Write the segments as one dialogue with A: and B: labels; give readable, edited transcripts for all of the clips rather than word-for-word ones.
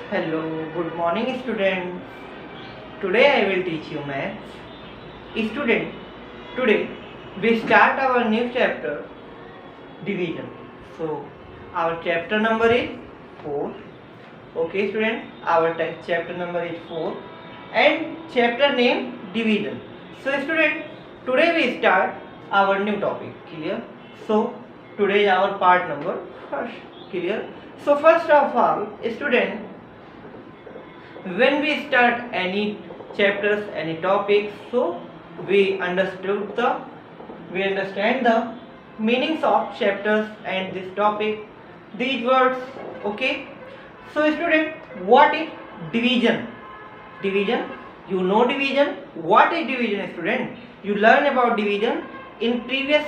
A: Hello, good morning students. Today I will teach you maths. Student, today we start our new chapter, division. So our chapter number is 4. Okay student, our chapter number is 4 and chapter name division. So student, today we start our new topic. Clear? So today is our part number 1. Clear? So first of all, student, when we start any chapters, any topics, so we understand the meanings of chapters and this topic, these words. Okay, so student, what is division? Division, you know division. What is division student? You learn about division in previous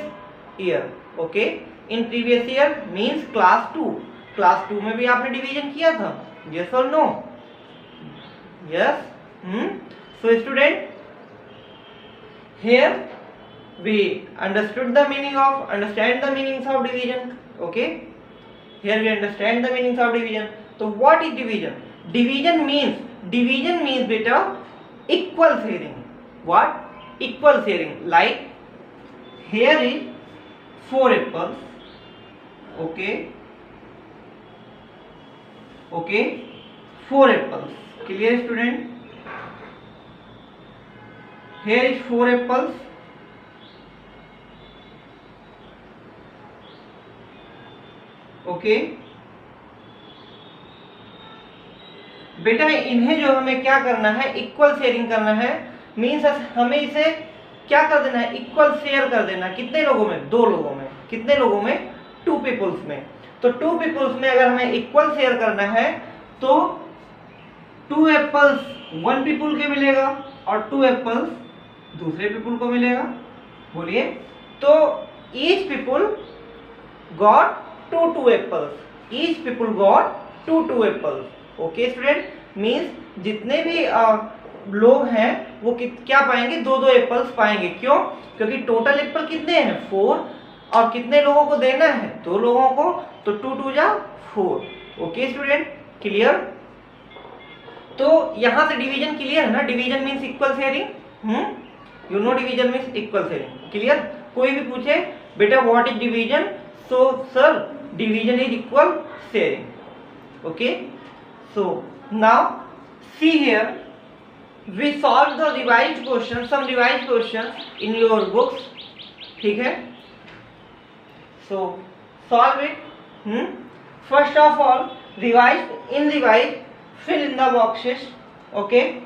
A: year. Okay, in previous year means class 2. Class 2 में भी आपने division किया था, yes or no? Yes. So student, here we understand the meanings of division. Okay, here we understand the meanings of division. So what is division? Division means beta equal sharing. What? Equal sharing. Like here is 4 apples. Okay, 4 apples. Clear student? Here is 4 apples. Okay, बेटा इन्हें जो हमें क्या करना है, equal sharing करना है. Means हमें इसे क्या कर देना है, इक्वल शेयर कर देना. कितने लोगों में? 2 लोगों में. कितने लोगों में? 2 पीपल्स में. तो 2 पीपल्स में अगर हमें इक्वल शेयर करना है तो 2 एप्पल्स 1 पीपल के मिलेगा और 2 एप्पल्स दूसरे पीपल को मिलेगा. बोलिए. तो each people got 2 apples. Each people got 2 apples. Okay student, means जितने भी लोग हैं वो क्या पाएंगे? 2 एप्पल्स पाएंगे. क्यों? क्योंकि टोटल एप्पल कितने हैं? 4. और कितने लोगों को देना है? 2 लोगों को. तो 2 2 जा 4. Okay student, clear? तो यहां से डिवीजन क्लियर है ना? Division means equal sharing. You know division means equal sharing. Clear? कोई भी पूछे बेटा what is division, so sir division is equal sharing. Okay, so now see here we solve the revised question, some revised question in your books. ठीक है, so solve it. First of all, revise, fill in the boxes. Okay,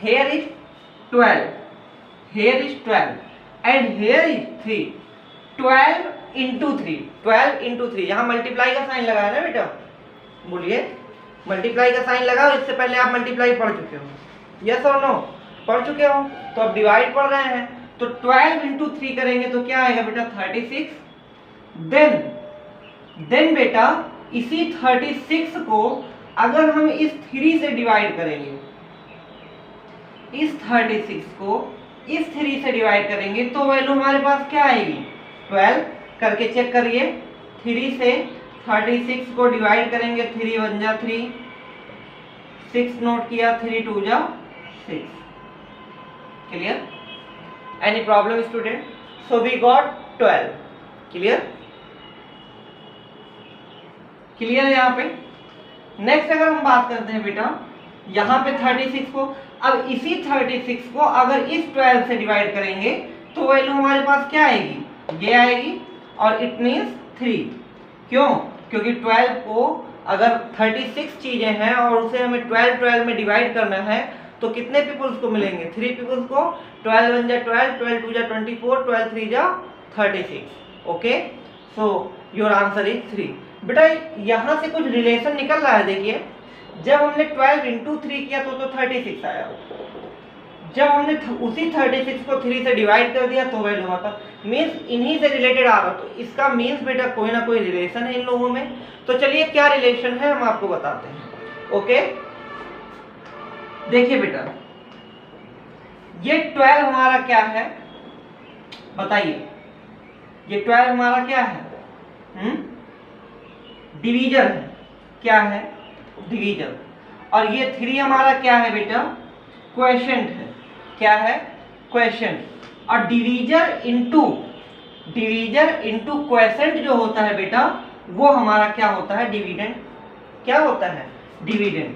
A: here is 12, here is 12 and here is 3. 12 into 3, 12 into 3. यहाँ multiply का sign लगा है ना बेटा? बोलिए. Multiply का साइन लगा. इससे पहले आप मल्टीप्लाई पढ़ चुके हो, यस और नो? पढ़ चुके हो. तो अब डिवाइड पढ़ रहे हैं. तो 12 into 3 करेंगे तो क्या आएगा बेटा? 36. देन बेटा इसी 36 को अगर हम इस 3 से डिवाइड करेंगे, इस 36 को इस 3 से डिवाइड करेंगे तो वैल्यू हमारे पास क्या आएगी? 12. करके चेक करिए. 3 से 36 को डिवाइड करेंगे. 3 1 जा 3, 6 नोट किया, 3 2 जा 6. Clear? Any problem student? So we got 12. Clear? Clear है यहाँ पे? नेक्स्ट अगर हम बात करते हैं बेटा यहाँ पे 36 को, अब इसी 36 को अगर इस 12 से डिवाइड करेंगे तो वैल्यू हमारे पास क्या आएगी? ये आएगी. और इट मीन्स 3. क्यों? क्योंकि 12 को अगर 36 चीजें हैं और उसे हमें 12 में डिवाइड करना है तो कितने पीपल्स को मिलेंगे? 3 पीपल्स को. 12 1 जा 12, 12 2 जा 24, 12 3 जा 36. Okay, so your answer is 3. बेटा यहां से कुछ रिलेशन निकल रहा है. देखिए, जब हमने 12 into 3 किया तो 36 आया. जब हमने उसी 36 को 3 से डिवाइड कर दिया तो वैल्यू आता. मीन्स इन्हीं से रिलेटेड आ रहा. तो इसका मीन्स बेटा कोई ना कोई रिलेशन है इन लोगों में. तो चलिए क्या रिलेशन है हम आपको बताते हैं. ओके, देखिए बेटा ये 12 हमारा क्या है बताइए? ये 12 हमारा क्या है? डिवीजन है. क्या है? डिवीजर, और ये 3 हमारा क्या है बेटा, क्वोशेंट है। क्या है, क्वोशेंट। और डिवीजर इनटू क्वोशेंट जो होता है बेटा, वो हमारा क्या होता है, डिविडेंड। क्या होता है, डिविडेंड।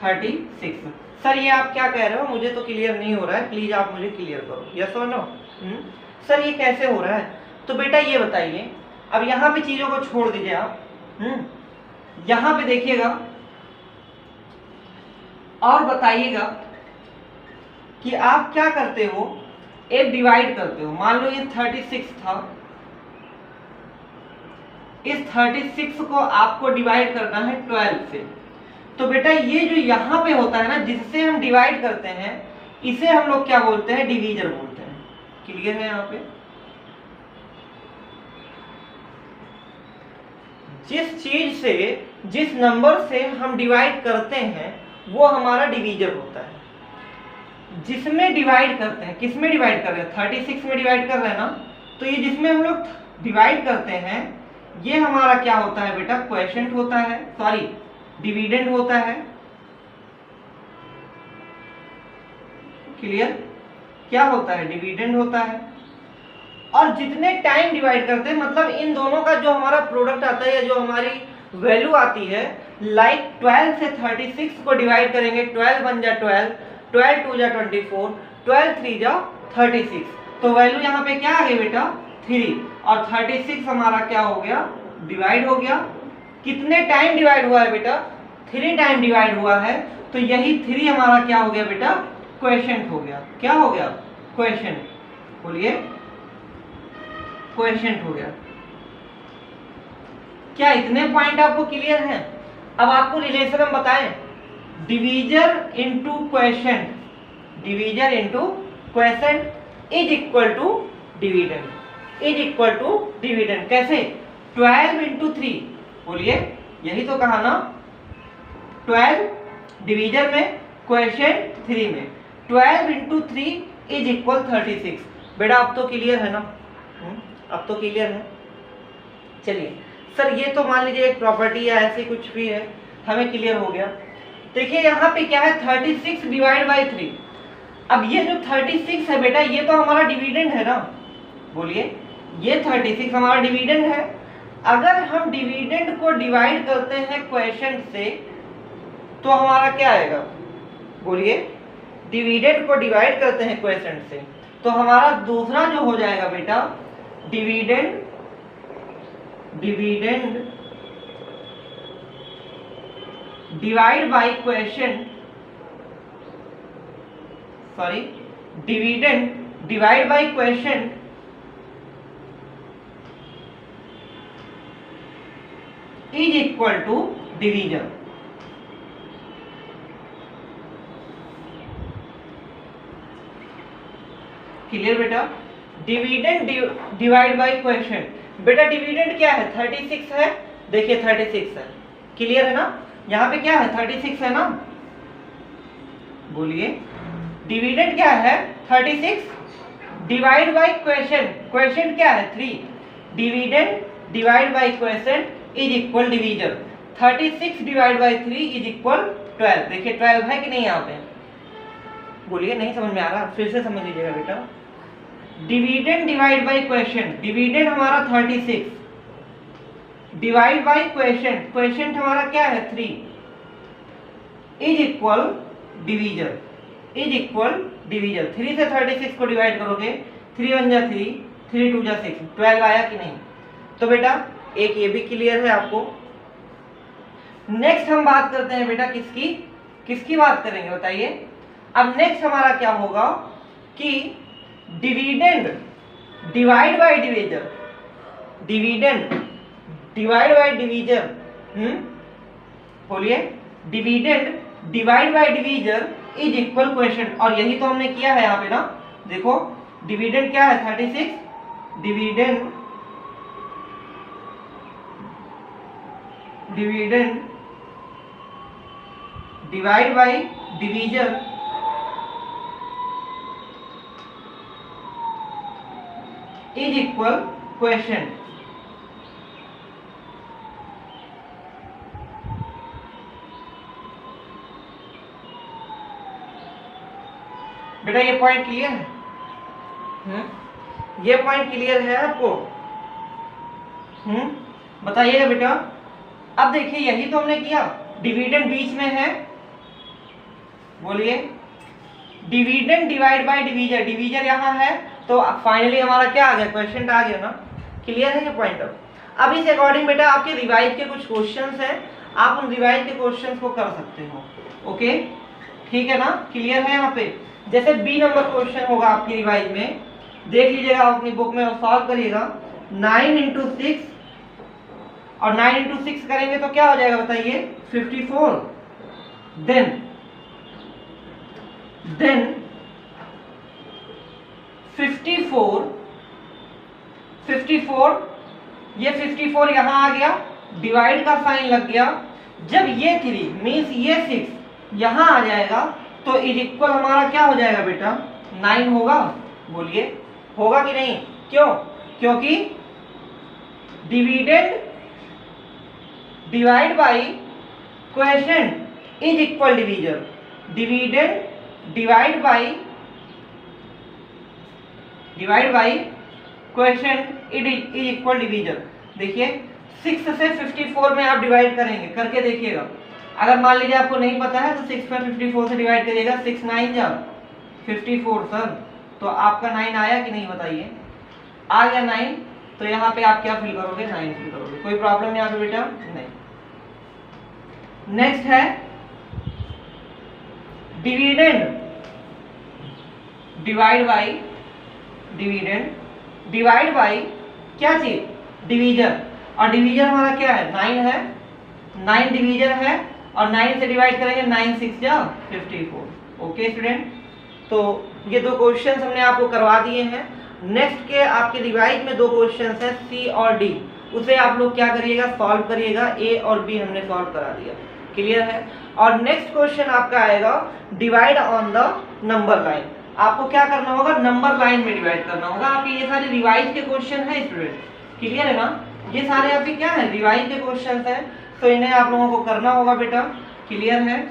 A: 36। सर ये आप क्या कह रहे हो, मुझे तो क्लियर नहीं हो रहा है, प्लीज आप मुझे क्लियर करो, यस और नो। सर ये कैसे हो रहा है, तो बेटा ये बताइए। अब यहाँ पे चीजों को छोड़ दीजिए आप, यहाँ पे देखिएगा और बताइएगा कि आप क्या करते हो, एक डिवाइड करते हो। मान लो ये 36 था, इस 36 को आपको डिवाइड करना है 12 से। तो बेटा ये जो यहाँ पे होता है ना, जिससे हम डिवाइड करते हैं, इसे हम लोग क्या बोलते हैं, डिवीजर बोलते हैं। क्लियर है यहाँ पे। जिस चीज से, जिस नंबर से हम डिवाइड करते हैं, वो हमारा डिवीजर होता है। जिसमें डिवाइड करते हैं, किस में डिवाइड कर रहे हैं, 36 में डिवाइड कर रहे हैं ना, तो ये जिसमें हम लोग डिवाइड करते हैं, ये हमारा क्या होता है बेटा, क्वोशेंट होता है, सॉरी डिविडेंड होता है। क्लियर, क्या होता है, डिविडेंड होता है। और जितने टाइम डिवाइड करते हैं, मतलब इन दोनों का जो हमारा प्रोडक्ट आता है या जो हमारी वैल्यू आती है, लाइक 12 से 36 को डिवाइड करेंगे, 12 1 जा 12, 12 2 जा 24, 12 3 जा 36, तो वैल्यू यहाँ पे क्या आ गई बेटा, 3, और 36 हमारा क्या हो गया, डिवाइड हो गया। कितने टाइम डिवाइड हुआ है बेटा, 3 टाइम डिवाइड हुआ है, तो यही 3 हमारा क्या हो गया बेटा, क्वोशेंट हो गया। क्या हो गया, क्वोशेंट, बोलिए, क्वोशेंट हो गया। क्या इतने पॉइंट आपको क्लियर हैं? अब आपको रिलेशन हम बताएं, divisor into quotient, divisor into quotient is equal to dividend, is equal to dividend. कैसे, 12 इंटू 3, बोलिए, यही तो कहा ना, 12 डिवीजर में, क्वोशेंट 3 में, 12 इंटू 3 इज इक्वल 36। बेटा अब तो क्लियर है ना, अब तो क्लियर है। चलिए सर ये तो मान लीजिए एक प्रॉपर्टी या ऐसी कुछ भी है, हमें क्लियर हो गया। देखिए यहाँ पे क्या है, 36 डिवाइड बाई 3। अब ये जो 36 है बेटा, ये तो हमारा डिविडेंड है ना, बोलिए, ये 36 हमारा डिविडेंड है। अगर हम डिविडेंड को डिवाइड करते हैं क्वोशेंट से, तो हमारा क्या आएगा, बोलिए, डिविडेंड को डिवाइड करते हैं क्वोशेंट से, तो हमारा दूसरा जो हो जाएगा बेटा, dividend divide by quotient, sorry dividend divide by quotient is equal to divisor. Clear बेटा, डिविडेंड डिवाइड बाई क्वोशेंट। बेटा डिविडेंड क्या है, 36 है, देखिए 36 है, क्लियर है ना, यहाँ पे क्या है, 36 है ना, बोलिए, डिविडेंड क्या है, 36 डिवाइड बाई क्वोशेंट, क्वोशेंट क्या है, 3, dividend divide by quotient is equal divisor. 36 divide by 3 is equal 12। देखिए 12 है कि नहीं यहाँ पे, बोलिए, नहीं समझ में आ रहा, फिर से समझ लीजिएगा बेटा। Dividend divide by quotient, dividend हमारा 36 डिवाइड बाई क्वोशेंट, क्वोशेंट हमारा क्या है, 3 is equal divisor, is equal divisor. 3 से 36 को डिवाइड करोगे, 3 1 जा 3, 3 2 जा 6, 12 आया कि नहीं। तो बेटा एक ये भी क्लियर है आपको। नेक्स्ट हम बात करते हैं बेटा किसकी, किसकी बात करेंगे बताइए। अब नेक्स्ट हमारा क्या होगा कि dividend divide by divisor, dividend divide by divisor, बोलिए, dividend divide by divisor is equal quotient. और यही तो हमने किया है यहाँ पे ना, देखो डिविडेंड क्या है, 36, dividend divide by divisor is equal quotient. बेटा ये पॉइंट क्लियर है? ये पॉइंट क्लियर है आपको? बताइएगा बेटा। अब देखिए यही तो हमने किया, डिविडेंड बीच में है, बोलिए। Dividend divide by divisor, divisor यहाँ है, तो फाइनली हमारा क्या आ गया, क्वेश्चन आ गया ना। क्लियर है ये पॉइंट? अब इस अकॉर्डिंग बेटा आपके रिवाइज के कुछ क्वेश्चंस हैं, आप उन रिवाइज के क्वेश्चंस को कर सकते हो। ओके ठीक है ना, क्लियर है यहाँ पे? जैसे बी नंबर क्वेश्चन होगा आपकी रिवाइज में, देख लीजिएगा आप अपनी बुक में और सॉल्व करिएगा। 9 इंटू 6 और 9 इंटू 6 करेंगे तो क्या हो जाएगा बताइए, 54। देन 54 ये 54 यहां आ गया, डिवाइड का साइन लग गया। जब ये 3 मीन्स ये 6 यहां आ जाएगा तो इज इक्वल हमारा क्या हो जाएगा बेटा, 9 होगा। बोलिए होगा कि नहीं? क्यों? क्योंकि dividend divide by quotient is equal divisor, dividend divide by quotient is equal divisor. देखिए 6 से 54 में आप डिवाइड करेंगे, करके देखिएगा। अगर मान लीजिए आपको नहीं पता है तो 6 में 54 से डिवाइड करिएगा, 6 9 जा 54 सर, तो आपका 9 आया कि नहीं बताइए? आ गया 9, तो यहाँ पे आप क्या फिल करोगे, 9 फिल करोगे। कोई प्रॉब्लम यहाँ पे बेटा? नहीं। नेक्स्ट है डिविडेंड डिवाइड बाई क्या चीज, डिवीजर। और डिवीजर हमारा क्या है, 9 है, 9 डिवीजर है, और 9 से डिवाइड करेंगे, 9 6 जा 54। ओके स्टूडेंट, तो ये दो क्वेश्चंस हमने आपको करवा दिए हैं। नेक्स्ट के आपके रिवाइज में दो क्वेश्चंस हैं, सी और डी, उसे आप लोग क्या करिएगा, सॉल्व करिएगा। ए और बी हमने सॉल्व करा दिया। क्लियर है? और नेक्स्ट क्वेश्चन आपका आएगा divide on the number line. आपको क्या करना होगा, नंबर लाइन में डिवाइड करना होगा। आपके ये सारे रिवाइज के क्वेश्चन है स्टूडेंट, क्लियर है ना? ये सारे आपके क्या है, रिवाइज के क्वेश्चन है, तो इन्हें आप लोगों को करना होगा बेटा। क्लियर है?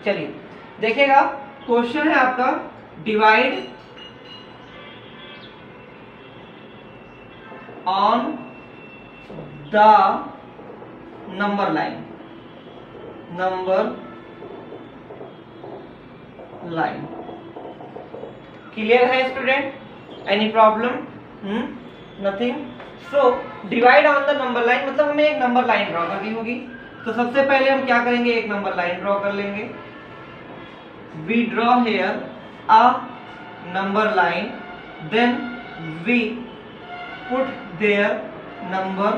A: चलिए देखिएगा, क्वेश्चन है आपका divide on the number line, clear है student? Any problem? Nothing. So divide on the number line मतलब हमें एक नंबर लाइन ड्रॉ करनी होगी। तो सबसे पहले हम क्या करेंगे, एक नंबर लाइन ड्रॉ कर लेंगे। We draw here a number line, then we put there number.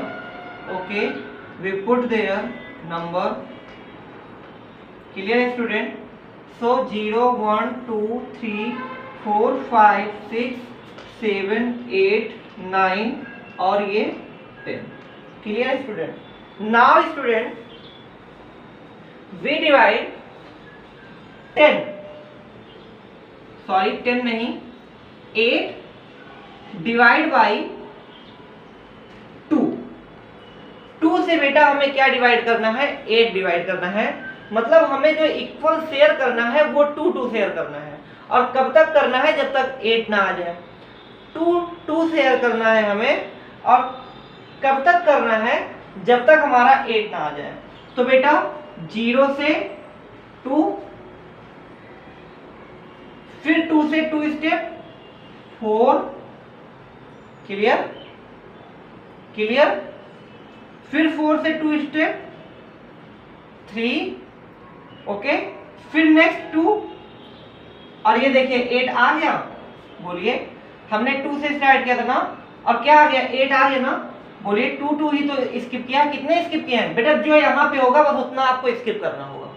A: Okay, we put there number. Clear है स्टूडेंट? सो 0 1 2 3 4 5 6 7 8 9 और ये 10। क्लियर है student? Now student we divide 10 नहीं 8 डिवाइड बाई 2 से बेटा हमें क्या डिवाइड करना है, 8 डिवाइड करना है। मतलब हमें जो इक्वल शेयर करना है वो 2 शेयर करना है। और कब तक करना है, जब तक 8 ना आ जाए। 2 शेयर करना है हमें, और कब तक करना है, जब तक हमारा 8 ना आ जाए। तो बेटा 0 से 2, फिर 2 से 2 स्टेप 4। क्लियर? फिर 4 से 2 स्टेप 3। ओके, फिर नेक्स्ट 2, और ये देखिए 8 आ गया। बोलिए, हमने 2 से स्टार्ट किया था ना, और क्या आ गया, 8 आ गया ना। बोलिए 2 ही तो स्किप किया। कितने स्किप किए हैं बेटा? जो यहाँ पे होगा बस उतना आपको स्किप करना होगा।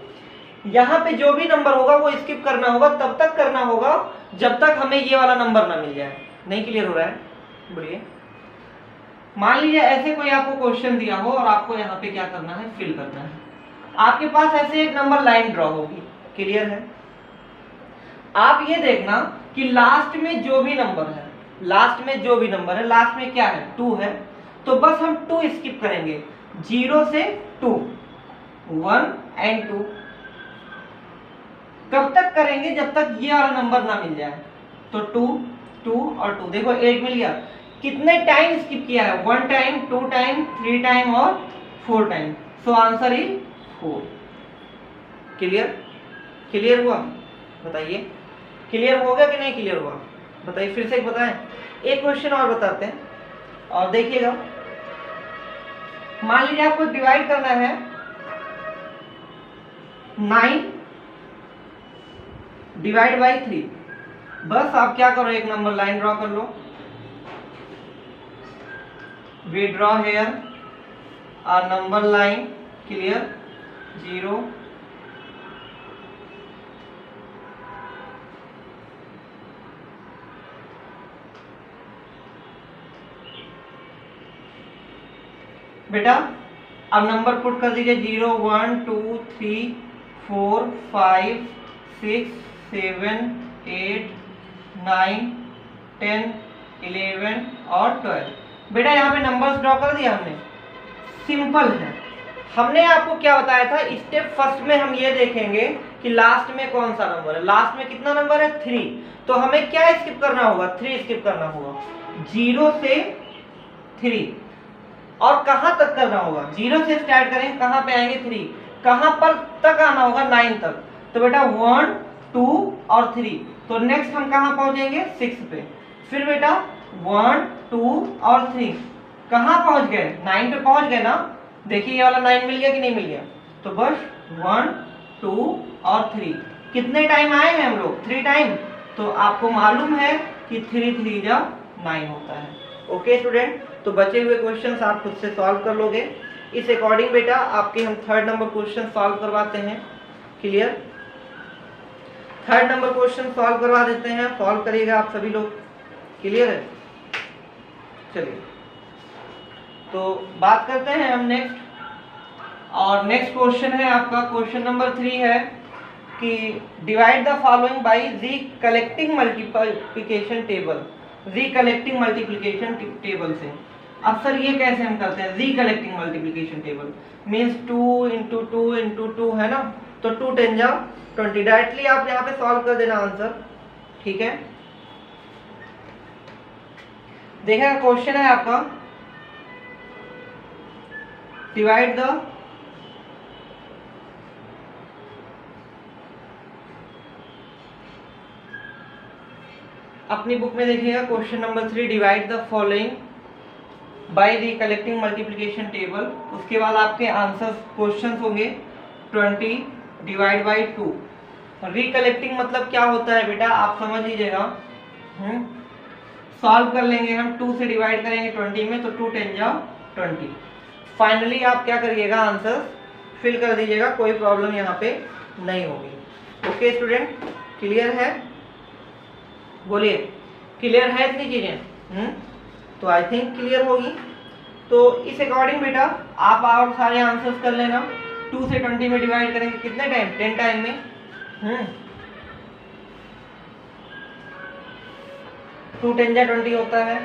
A: यहाँ पे जो भी नंबर होगा वो स्किप करना होगा, तब तक करना होगा जब तक हमें ये वाला नंबर ना मिल जाए। नहीं क्लियर हो रहा है? बोलिए, मान लीजिए ऐसे कोई आपको क्वेश्चन दिया हो और आपको यहाँ पे क्या करना है, फिल करना है। आपके पास ऐसे एक नंबर लाइन ड्रॉ होगी। क्लियर है? आप ये देखना कि लास्ट में जो भी नंबर है, लास्ट में क्या है, 2 है, तो बस हम 2 स्किप करेंगे। 0 से 2, 1 एंड 2। कब तक करेंगे, जब तक ये वाला नंबर ना मिल जाए। तो 2 2 और 2, देखो 8 मिल गया। कितने टाइम स्किप किया है, 1 टाइम, 2 टाइम, 3 टाइम और 4 time. So answer is 4। Clear? Clear हुआ? बताइए क्लियर हो गया कि नहीं क्लियर हुआ? बताइए, फिर से एक बताएं। एक क्वेश्चन और बताते हैं और देखिएगा। मान लीजिए आपको डिवाइड करना है 9 डिवाइड बाई 3। बस आप क्या करो, एक नंबर लाइन ड्रॉ कर लो। We draw here a number line, clear? 0 बेटा अब नंबर पुट कर दीजिए। 0 1 2 3 4 5 6 7 8 9 10 11 और 12। बेटा यहाँ पे नंबर्स ड्रॉ कर दिया हमने। सिंपल है। हमने आपको क्या बताया था, स्टेप फर्स्ट में हम ये देखेंगे कि लास्ट में कौन सा नंबर है। लास्ट में कितना नंबर है, 3। तो हमें क्या स्किप करना होगा, 3 स्किप करना होगा। 0 से 3 और कहां तक करना होगा, 0 से स्टार्ट करेंगे, कहां पे आएंगे 3, कहां पर तक आना होगा 9 तक। तो बेटा 1 2 और 3, तो नेक्स्ट हम कहां पहुंचेंगे 6 पे। फिर बेटा 1 2 और 3 कहां पहुंच गए, 9 पे पहुंच गए ना। देखिए ये वाला 9 मिल गया कि नहीं मिल गया। तो बस 1 2 और 3 कितने टाइम आए हैं हम लोग, 3 टाइम। तो आपको मालूम है कि 3 3 जा 9 होता है। ओके स्टूडेंट, तो बचे हुए क्वेश्चंस आप खुद से सॉल्व कर लोगे। इस अकॉर्डिंग बेटा आपके हम 3rd नंबर क्वेश्चन सॉल्व करवाते हैं। Clear? 3rd number question solve करवा देते हैं, सॉल्व करिएगा आप सभी लोग। क्लियर है? चलिए तो बात करते हैं हम नेक्स्ट। और नेक्स्ट क्वेश्चन है आपका क्वेश्चन नंबर 3 है कि डिवाइड द फॉलोइंग बाय री कलेक्टिंग मल्टीप्लिकेशन टेबल। री कलेक्टिंग मल्टीप्लिकेशन टेबल से। अब सर ये कैसे हम करते हैं, री collecting multiplication table means 2 into 2 into 2 है ना। तो 2 10 जा 20, डायरेक्टली आप यहाँ पे सॉल्व कर देना आंसर। ठीक है, देखिएगा क्वेश्चन है आपका डिवाइड द अपनी बुक में देखिएगा question number 3, divide the following bye री कलेक्टिंग मल्टीप्लिकेशन टेबल। उसके बाद आपके आंसर क्वेश्चन होंगे 20 डिवाइड बाई 2। री कलेक्टिंग मतलब क्या होता है बेटा, आप समझ लीजिएगा। सॉल्व कर लेंगे हम, 2 से डिवाइड करेंगे 20 में, तो 2 10 जा 20। फाइनली आप क्या करिएगा, आंसर फिल कर दीजिएगा, कोई प्रॉब्लम यहाँ पे नहीं होगी। ओके स्टूडेंट, क्लियर है? बोलिए क्लियर है इतनी चीजें? तो आई थिंक क्लियर होगी। तो इस अकॉर्डिंग बेटा आप और सारे आंसर्स कर लेना। 2 से 20 में डिवाइड करेंगे कितने टाइम, 10 टाइम में। 2 10 जा 20 होता है।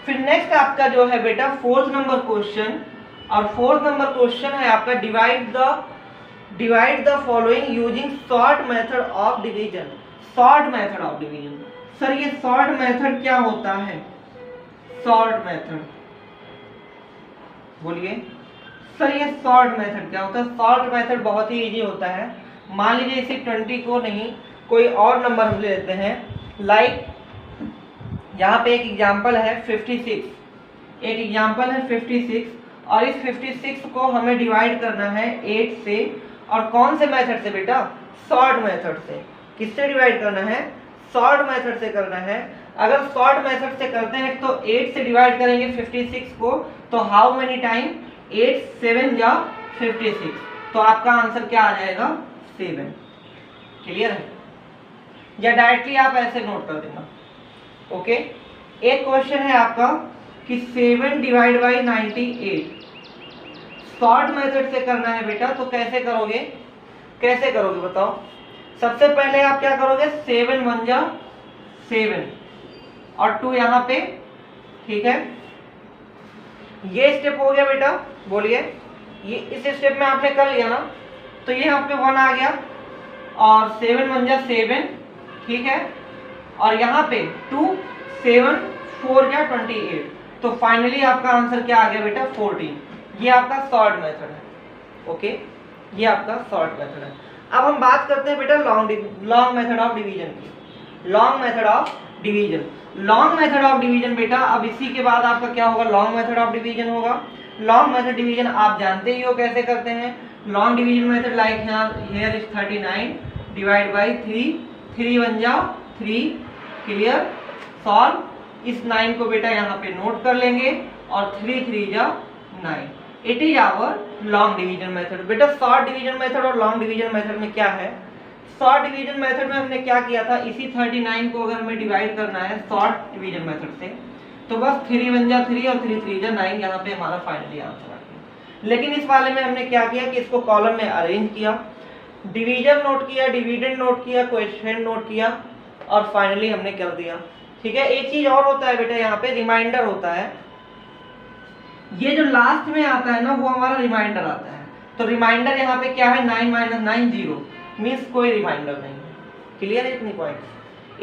A: फिर नेक्स्ट आपका जो है बेटा 4th नंबर क्वेश्चन, और 4th नंबर क्वेश्चन है आपका divide the following using short method of division. Short method of division, sir ये शॉर्ट मेथड क्या होता है, शॉर्ट मेथड बोलिए सर, ये शॉर्ट मेथड क्या होता है? शॉर्ट मेथड बहुत ही इजी होता है। मान लीजिए इसे 20 को नहीं कोई और नंबर हम ले लेते हैं। लाइक यहाँ पे एक एग्जांपल है 56, एक एग्जांपल है 56, और इस 56 को हमें डिवाइड करना है 8 से। और कौन से मेथड से बेटा, शॉर्ट मेथड से। किससे डिवाइड करना है, शॉर्ट मेथड से करना है। अगर शॉर्ट मेथड से करते हैं तो 8 से डिवाइड करेंगे 56 को, तो हाउ मेनी टाइम, 8 7 जा 56, तो आपका आंसर क्या आ जाएगा, 7। क्लियर है? या डायरेक्टली आप ऐसे नोट कर देना। ओके, एक क्वेश्चन है आपका कि 7 डिवाइड बाई 98 शॉर्ट मेथड से करना है बेटा। तो कैसे करोगे, कैसे करोगे बताओ? सबसे पहले आप क्या करोगे, 7 1 जा 7 और 2 यहाँ पे। ठीक है, ये स्टेप हो गया बेटा। बोलिए, ये इस स्टेप में आपने कर लिया ना, तो ये यहाँ पे 1 आ गया, और 7 1 जा 7, ठीक है, और यहाँ पे 2 7 4 जा 28, तो फाइनली आपका आंसर क्या आ गया बेटा 14। ये आपका शॉर्ट मेथड है, ओके, ये आपका शॉर्ट मेथड है। अब हम बात करते हैं बेटा लॉन्ग मेथड ऑफ डिवीजन की। Long method of division, long method of division बेटा, अब इसी के बाद आपका क्या होगा, लॉन्ग मेथड ऑफ डिवीजन होगा। लॉन्ग मेथड डिवीजन आप जानते ही हो कैसे करते हैं। Long division method like here is 39 divide by 3, 3 1 जा 3, क्लियर, सॉल्व। इस 9 को बेटा यहाँ पे नोट कर लेंगे और 3 3 जा 9। It is our long division method. बेटा शॉर्ट डिवीजन मेथड और लॉन्ग डिवीजन मेथड में क्या है, शॉर्ट डिवीजन मेथड में हमने क्या किया था, इसी 39 को अगर हमें डिवाइड करना है शॉर्ट डिवीजन मेथड से, तो बस 3 1 जा 3 और 3 3 जा 9 यहाँ पे हमारा फाइनली आंसर आ गया। लेकिन इस वाले में हमने क्या किया कि इसको कॉलम में अरेंज किया, डिवीजन नोट किया, डिविडेंड नोट किया, कोएफिशिएंट नोट किया और फाइनली हमने कर दिया, ठीक है। एक चीज और होता है बेटा, यहाँ पे रिमाइंडर होता है, ये जो लास्ट में आता है ना वो हमारा रिमाइंडर आता है। तो रिमाइंडर यहाँ पे क्या है, 9 - 9 0, मीन्स कोई रिमाइंडर नहीं है। क्लियर है इतने पॉइंट्स,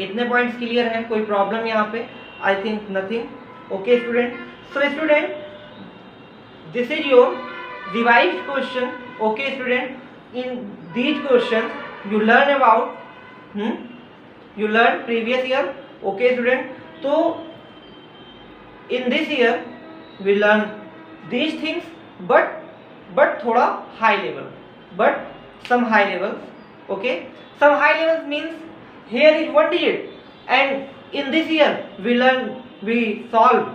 A: इतने पॉइंट्स क्लियर है, कोई प्रॉब्लम यहाँ पे, I think nothing. Okay student, so student this is your revised question. Okay student, in these question you learn about you learned previous year, okay student, so in this year we learn these things but thoda high level, but some high levels, okay, some high levels means here is one digit, and in this year we solve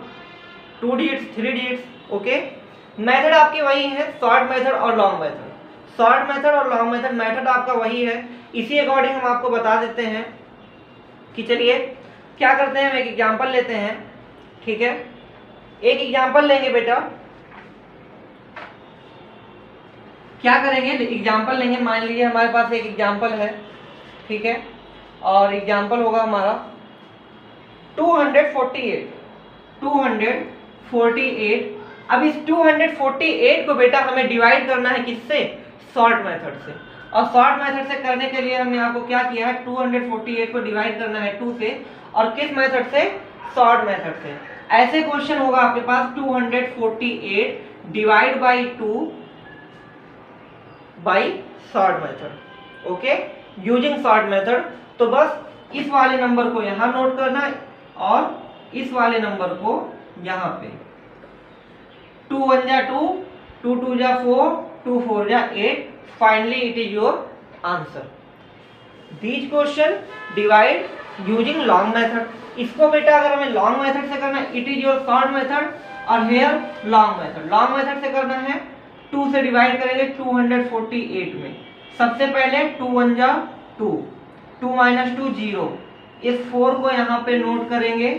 A: 2 digits 3 digits, okay। Method आपकी वही है, short method और long method, short method और long method, method आपका वही है। इसी according हम आपको बता देते हैं कि चलिए क्या करते हैं, हम एक एग्जांपल लेते हैं, ठीक है। एक एग्जांपल लेंगे बेटा, क्या करेंगे, एग्जांपल लेंगे। मान लीजिए हमारे पास एक एग्जांपल है, ठीक है, और एग्जांपल होगा हमारा 248। अब इस 248 को बेटा हमें डिवाइड करना है किससे, शॉर्ट मेथड से। और शॉर्ट मेथड से करने के लिए हमने आपको क्या किया है, 248 को डिवाइड करना है 2 से, और किस मेथड से, शॉर्ट मेथड से। ऐसे क्वेश्चन होगा आपके पास 248 divide by 2 by short method, okay, using short method. तो बस इस वाले नंबर को यहां नोट करना है और इस वाले नंबर को यहां पे, 2 1 जा 2, 2 2 जा 4, 2 4 जा 8, finally it is your answer. These question divide using long method. इसको बेटा अगर हमें लॉन्ग मेथड से करना है, it is your short method, और here long method. Long method से करना है 2 से डिवाइड करेंगे 248 में। सबसे पहले 2 1 जा 2, 2 - 2 0, इस 4 को यहाँ पे नोट करेंगे,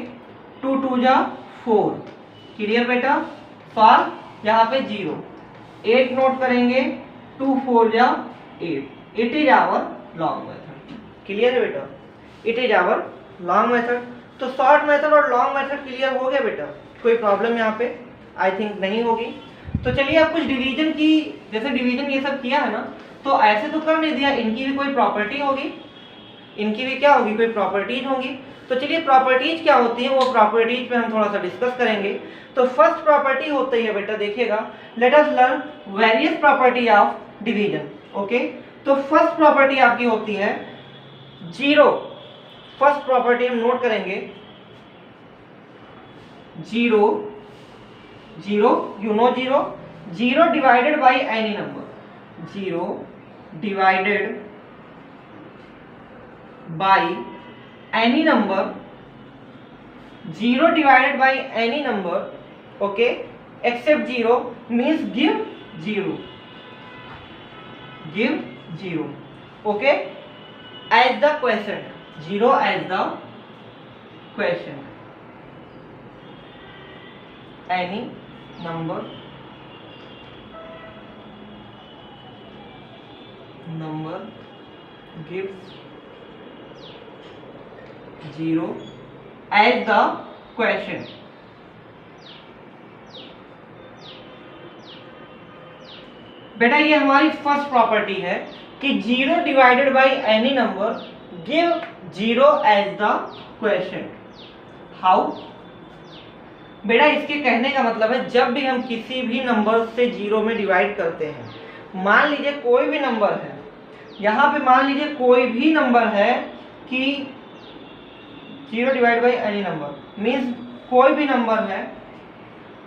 A: 2 2 जा 4, क्लियर बेटा, सॉल्व, यहाँ पे 0, 8 नोट करेंगे, 2 4 जा 8, it is our long method. Clear है बेटा, it is our long method. तो शॉर्ट मेथड और लॉन्ग मेथड क्लियर हो गया बेटा, कोई प्रॉब्लम यहाँ पे आई थिंक नहीं होगी। तो चलिए अब कुछ डिवीजन की, जैसे डिवीजन ये सब किया है ना, तो ऐसे तो कर नहीं दिया, इनकी भी कोई प्रॉपर्टी होगी, इनकी भी क्या होगी, कोई प्रॉपर्टीज होंगी। तो चलिए प्रॉपर्टीज क्या होती है, वो प्रॉपर्टीज पे हम थोड़ा सा डिस्कस करेंगे। तो फर्स्ट प्रॉपर्टी होती है बेटा, देखिएगा, let us learn various property of division, okay. तो फर्स्ट प्रॉपर्टी आपकी होती है जीरो। फर्स्ट प्रॉपर्टी हम नोट करेंगे, zero, zero, you know zero, zero divided by any number, zero divided by any number, zero divided by any number, okay, except zero, means give zero, give zero, okay, as the question, zero as the question, any number, number gives zero as the question। बेटा ये हमारी first property है, कि 0 divided by any number give 0 as the question. How? बेटा इसके कहने का मतलब है जब भी हम किसी भी नंबर से 0 में डिवाइड करते हैं, मान लीजिए कोई भी नंबर है, यहाँ पे मान लीजिए कोई भी नंबर है कि 0 divide by any number means कोई भी नंबर है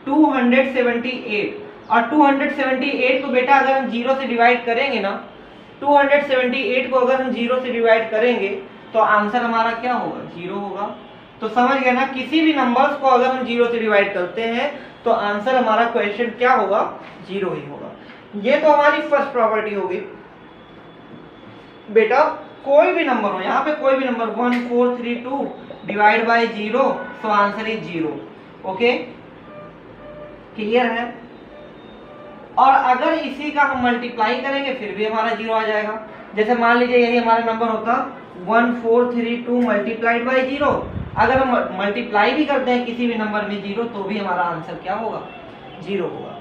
A: 278, और 278 को बेटा अगर हम 0 से डिवाइड करेंगे ना, 278 को अगर हम 0 से डिवाइड करेंगे तो आंसर हमारा क्या होगा? 0 होगा। तो समझ गए ना, किसी भी नंबर्स को अगर हम 0 से डिवाइड करते हैं तो आंसर हमारा क्वेश्चन क्या होगा? 0 ही होगा। ये तो हमारी फर्स्ट प्रॉपर्टी होगी। बेटा कोई भी नंबर हो, यहाँ पे कोई भी number 1432 divide by 0, so answer is 0। Okay, clear है? और अगर इसी का हम मल्टीप्लाई करेंगे फिर भी हमारा 0 आ जाएगा। जैसे मान लीजिए यही हमारा नंबर होता 1432 मल्टीप्लाइड बाई 0, अगर हम मल्टीप्लाई भी करते हैं किसी भी नंबर में 0 तो भी हमारा आंसर क्या होगा? 0 होगा।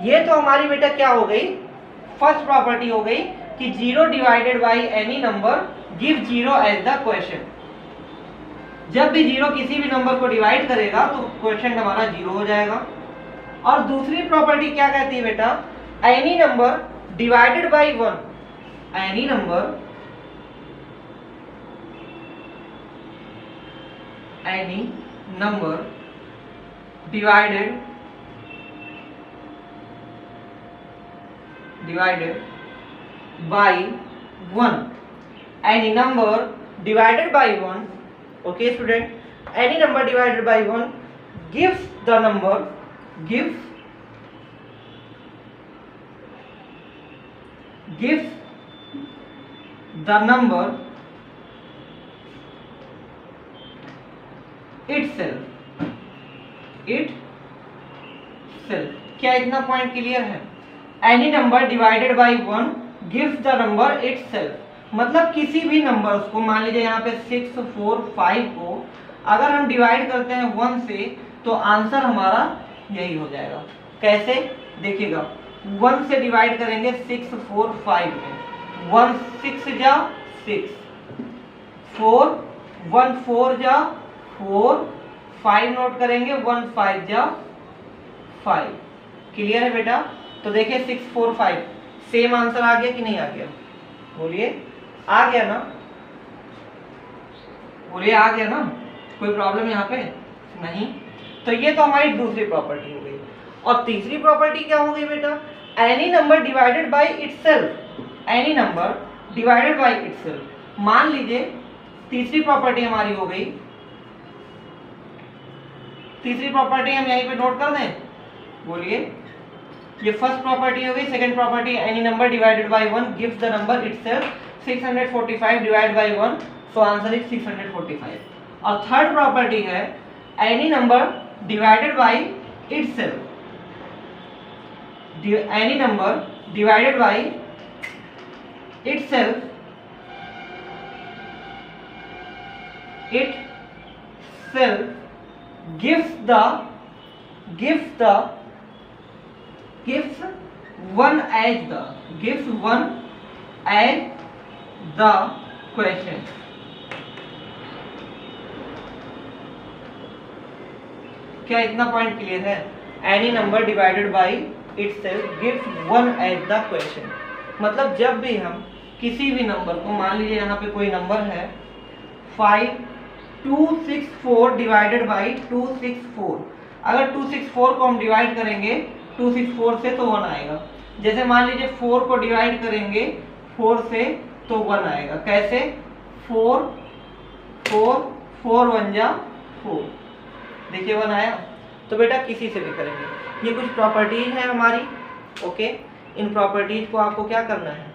A: ये तो हमारी बेटा क्या हो गई? फर्स्ट प्रॉपर्टी हो गई कि 0 divided by any number give 0 as the question. जब भी 0 किसी भी नंबर को डिवाइड करेगा तो क्वेश्चन हमारा 0 हो जाएगा। और दूसरी प्रॉपर्टी क्या कहती है बेटा? Any number divided by 1, any number divided by 1, any number divided by 1, okay student, any number divided by 1 gives the number itself। क्या इतना पॉइंट क्लियर है? Any number divided by 1 gives the number itself. मतलब किसी भी number को, मान लीजिए यहाँ पे 6, 4, 5 को अगर हम डिवाइड करते हैं 1 से तो आंसर हमारा यही हो जाएगा। कैसे? देखिएगा, 1 से डिवाइड करेंगे 6, 4, 5 में, 1 6 जा 6, 4 1 4 जा 4, 5 नोट करेंगे 1 5 जा 5। क्लियर है बेटा? तो देखिए 6 4 5 सेम आंसर आ गया कि नहीं आ गया? बोलिए, आ गया ना? बोलिए, आ गया ना? कोई प्रॉब्लम यहाँ पे नहीं? तो ये तो हमारी दूसरी प्रॉपर्टी हो गई। और तीसरी प्रॉपर्टी क्या हो गई बेटा? Any number divided by itself. Any number divided by itself. मान लीजिए तीसरी प्रॉपर्टी हमारी हो गई, तीसरी प्रॉपर्टी हम यहीं पे नोट कर दें। बोलिए, ये फर्स्ट प्रॉपर्टी हो गई। Second property any number divided by 1 gives the number itself. 645 divide by 1, so answer is 645। और थर्ड प्रॉपर्टी है any number divided by itself. Any number divided by itself gives one as the question। क्या इतना point clear है? Any number divided by itself gives 1 as the question. मतलब जब भी हम किसी भी नंबर को, मान लीजिए यहाँ पे कोई नंबर है 5264 डिवाइडेड बाई 264, अगर 264 को हम डिवाइड करेंगे 264 से तो 1 आएगा। जैसे मान लीजिए 4 को डिवाइड करेंगे 4 से तो 1 आएगा। कैसे? 4 4 4 1 जा 4, देखिए 1 आया। तो बेटा किसी से भी करेंगे। ये कुछ प्रॉपर्टीज है हमारी। ओके, इन प्रॉपर्टीज को आपको क्या करना है?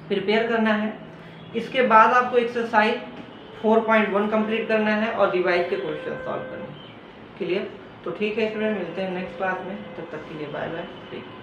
A: प्रिपेयर करना है। इसके बाद आपको एक्सरसाइज 4.1 कंप्लीट करना है और रिवाइज के क्वेश्चन सॉल्व करने हैं। क्लियर? तो ठीक है स्टूडेंट, मिलते हैं नेक्स्ट क्लास में। तब तक के लिए बाय बाय, टेक केयर।